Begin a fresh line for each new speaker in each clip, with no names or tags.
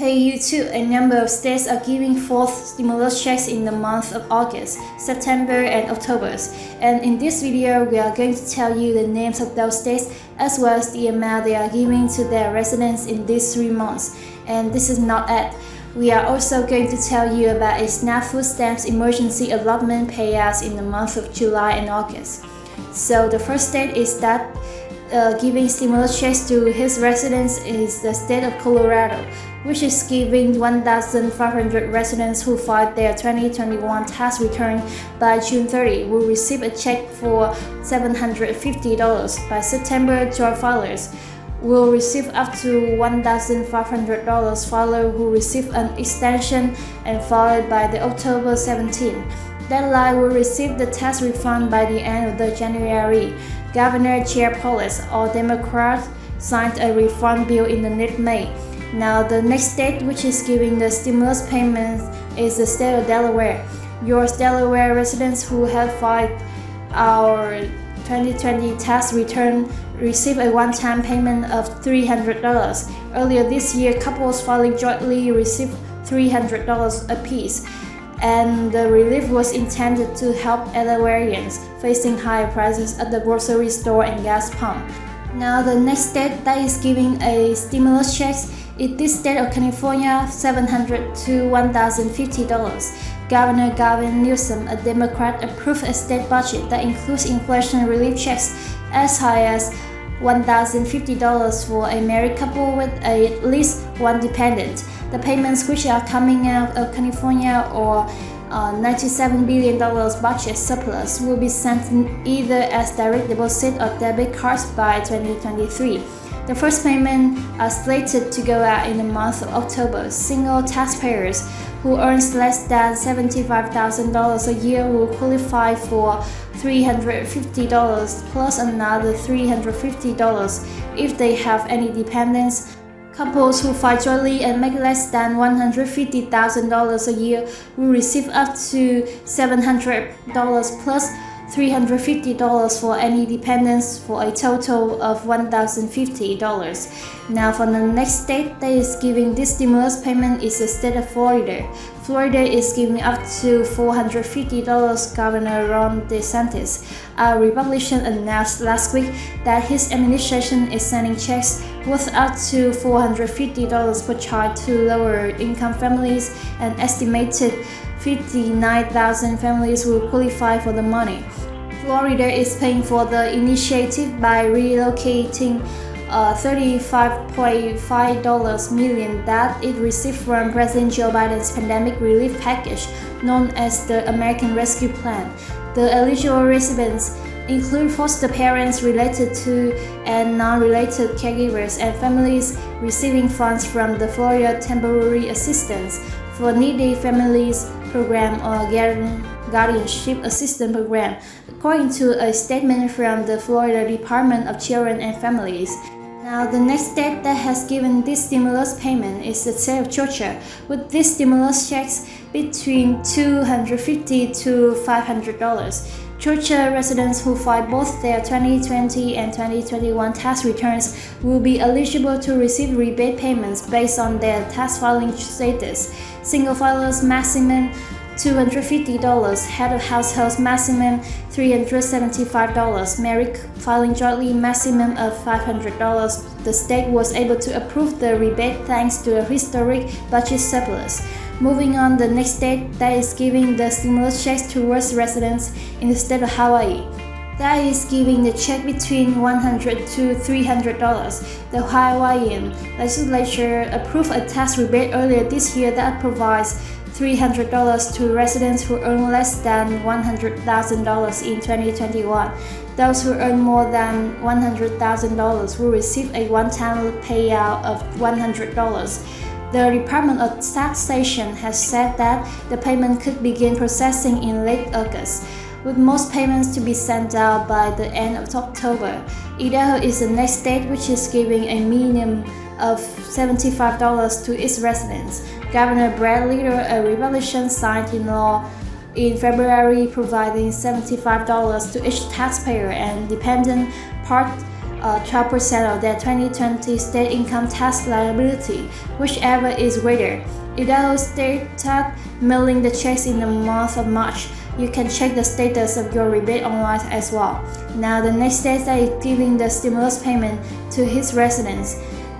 Hey YouTube, a number of states are giving forth stimulus checks in the month of August, September, and October. And in this video, we are going to tell you the names of those states as well as the amount they are giving to their residents in these 3 months. And this is not it. We are also going to tell you about a SNAP food stamps emergency allotment payouts in the month of July and August. So the first state is that giving stimulus checks to his residents is the state of Colorado, which is giving 1,500 residents who filed their 2021 tax return by June 30 will receive a check for $750. By September, 12 filers will receive up to $1,500. Filer who receive an extension and filed by the October 17. Delaware will receive the tax refund by the end of the January. Governor Chair Polis, all Democrats, signed a refund bill in the mid-May. Now, the next state which is giving the stimulus payments is the state of Delaware. Your Delaware residents who have filed our 2020 tax return receive a one-time payment of $300. Earlier this year, couples filing jointly received $300 apiece, and the relief was intended to help Delawareans facing higher prices at the grocery store and gas pump. Now, the next state that is giving a stimulus check is the state of California, $700 to $1,050. Governor Gavin Newsom, a Democrat, approved a state budget that includes inflation relief checks as high as $1,050 for a married couple with at least one dependent. The payments which are coming out of California or $97 billion budget surplus will be sent either as direct deposit or debit cards by 2023. The first payment are slated to go out in the month of October. Single taxpayers who earns less than $75,000 a year will qualify for $350 plus another $350 if they have any dependents. Couples who file jointly and make less than $150,000 a year will receive up to $700 plus $350 for any dependents for a total of $1,050. Now, for the next state that is giving this stimulus payment is the state of Florida. Florida is giving up to $450. Governor Ron DeSantis, a Republican, announced last week that his administration is sending checks worth up to $450 per child to lower-income families, and estimated 59,000 families will qualify for the money. Florida is paying for the initiative by relocating $35.5 million that it received from President Joe Biden's pandemic relief package, known as the American Rescue Plan. The eligible recipients include foster parents related to and non-related caregivers and families receiving funds from the Florida Temporary Assistance for Needy Families Program or Guardianship Assistance Program, according to a statement from the Florida Department of Children and Families. Now, the next state that has given this stimulus payment is the state of Georgia, with these stimulus checks between $250 to $500. Georgia residents who file both their 2020 and 2021 tax returns will be eligible to receive rebate payments based on their tax filing status. Single filers maximum $250, head of households maximum $375, married filing jointly maximum of $500. The state was able to approve the rebate thanks to a historic budget surplus. Moving on, the next state that is giving the stimulus checks towards residents in the state of Hawaii. That is giving the check between $100 to $300. The Hawaiian legislature approved a tax rebate earlier this year that provides $300 to residents who earn less than $100,000 in 2021. Those who earn more than $100,000 will receive a one-time payout of $100. The Department of Taxation has said that the payment could begin processing in late August, with most payments to be sent out by the end of October. Idaho is the next state which is giving a minimum of $75 to its residents. Governor Brad Leader, a Republican, signed into law in February providing $75 to each taxpayer and dependent part 12% of their 2020 state income tax liability, whichever is greater. Idaho State started mailing the checks in the month of March. You can check the status of your rebate online as well. Now, the next state that is giving the stimulus payment to its residents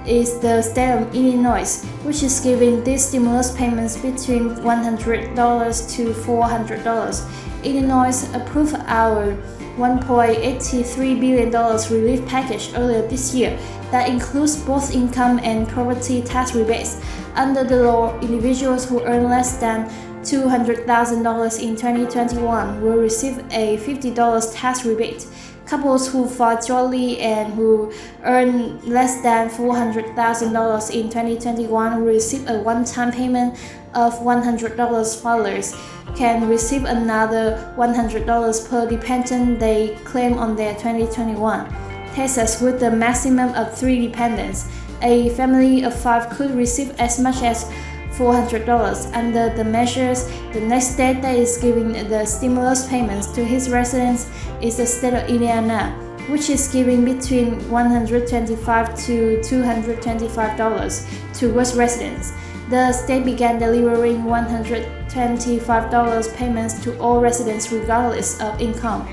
is the state of Illinois, which is giving these stimulus payments between $100 to $400. Illinois approved our $1.83 billion relief package earlier this year that includes both income and property tax rebates. Under the law, individuals who earn less than $200,000 in 2021 will receive a $50 tax rebate. Couples who file jointly and who earn less than $400,000 in 2021 will receive a one-time payment of $100. Filers can receive another $100 per dependent they claim on their 2021 taxes with a maximum of 3 dependents. A family of 5 could receive as much as $400. Under the measures, the next state that is giving the stimulus payments to its residents is the state of Indiana, which is giving between $125 to $225 to its residents. The state began delivering $125 payments to all residents regardless of income.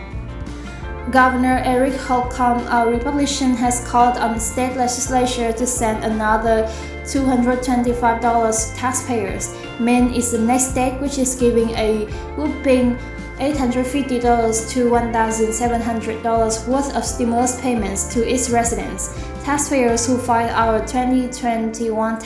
Governor Eric Holcomb, a Republican, has called on the state legislature to send another $225 taxpayers. Maine is the next state which is giving a whopping $850 to $1,700 worth of stimulus payments to its residents. Taxpayers who filed our 2021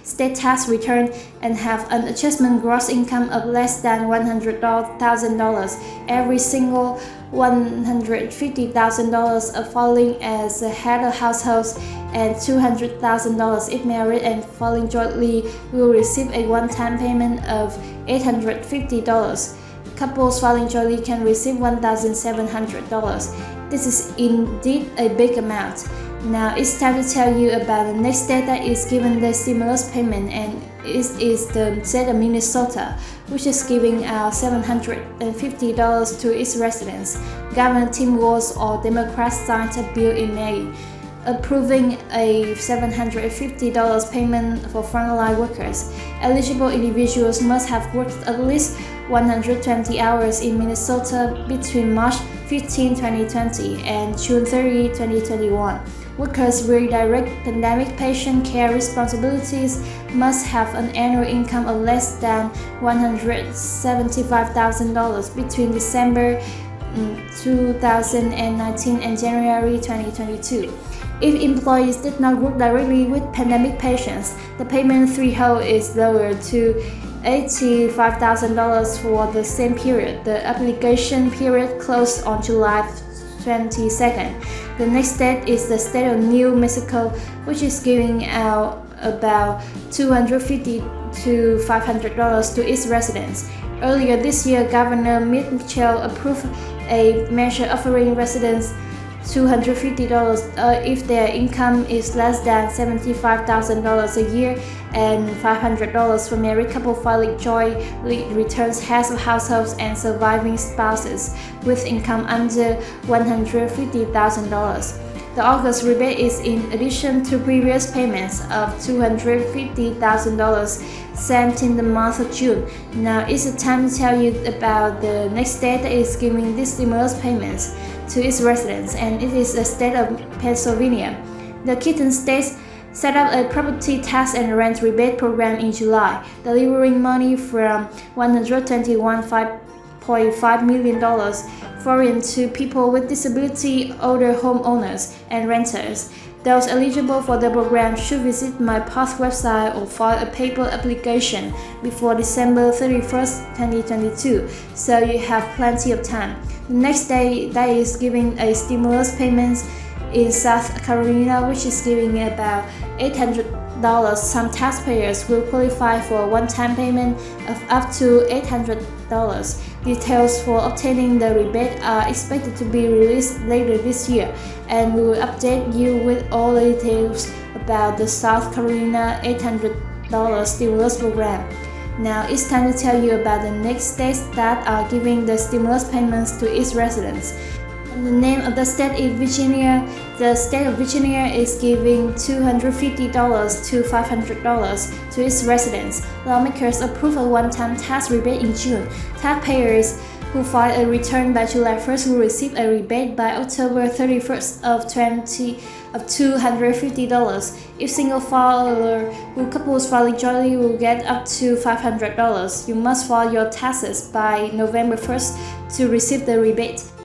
state tax return and have an adjustment gross income of less than $100,000, every single $150,000 of filing as a head of households and $200,000 if married and filing jointly will receive a one-time payment of $850. Couples filing jointly can receive $1,700. This is indeed a big amount. Now it's time to tell you about the next state that is given the stimulus payment, and it is the state of Minnesota, which is giving out $750 to its residents. Governor Tim Walz, or Democrats, signed a bill in May approving a $750 payment for frontline workers. Eligible individuals must have worked at least 120 hours in Minnesota between March 15, 2020 and June 30, 2021. Workers with direct pandemic patient care responsibilities must have an annual income of less than $175,000 between December 2019 and January 2022. If employees did not work directly with pandemic patients, the payment threshold is lowered to $85,000 for the same period. The application period closed on July 22nd. The next state is the state of New Mexico, which is giving out about $250 to $500 to its residents. Earlier this year, Governor Mitchell approved a measure offering residents $250 if their income is less than $75,000 a year and $500 for married couple filing joint returns, heads of households, and surviving spouses with income under $150,000. The August rebate is in addition to previous payments of $250,000 sent in the month of June. Now it's the time to tell you about the next state that is giving these stimulus payments to its residents, and it is the state of Pennsylvania. The Kitten State set up a property tax and rent rebate program in July, delivering money from $121.5 million foreign to people with disability, older homeowners, and renters. Those eligible for the program should visit my PATH website or file a paper application before December 31st, 2022, so you have plenty of time. The next day that is giving a stimulus payments in South Carolina, which is giving about $800. Some taxpayers will qualify for a one-time payment of up to $800. Details for obtaining the rebate are expected to be released later this year, and we will update you with all the details about the South Carolina $800 stimulus program. Now it's time to tell you about the next states that are giving the stimulus payments to its residents. And the name of the state is Virginia. The state of Virginia is giving $250 to $500 to its residents. Lawmakers approved a one-time tax rebate in June. Taxpayers who file a return by July 1st will receive a rebate by October 31st of $250. If single filer or couples filing jointly will get up to $500. You must file your taxes by November 1st to receive the rebate.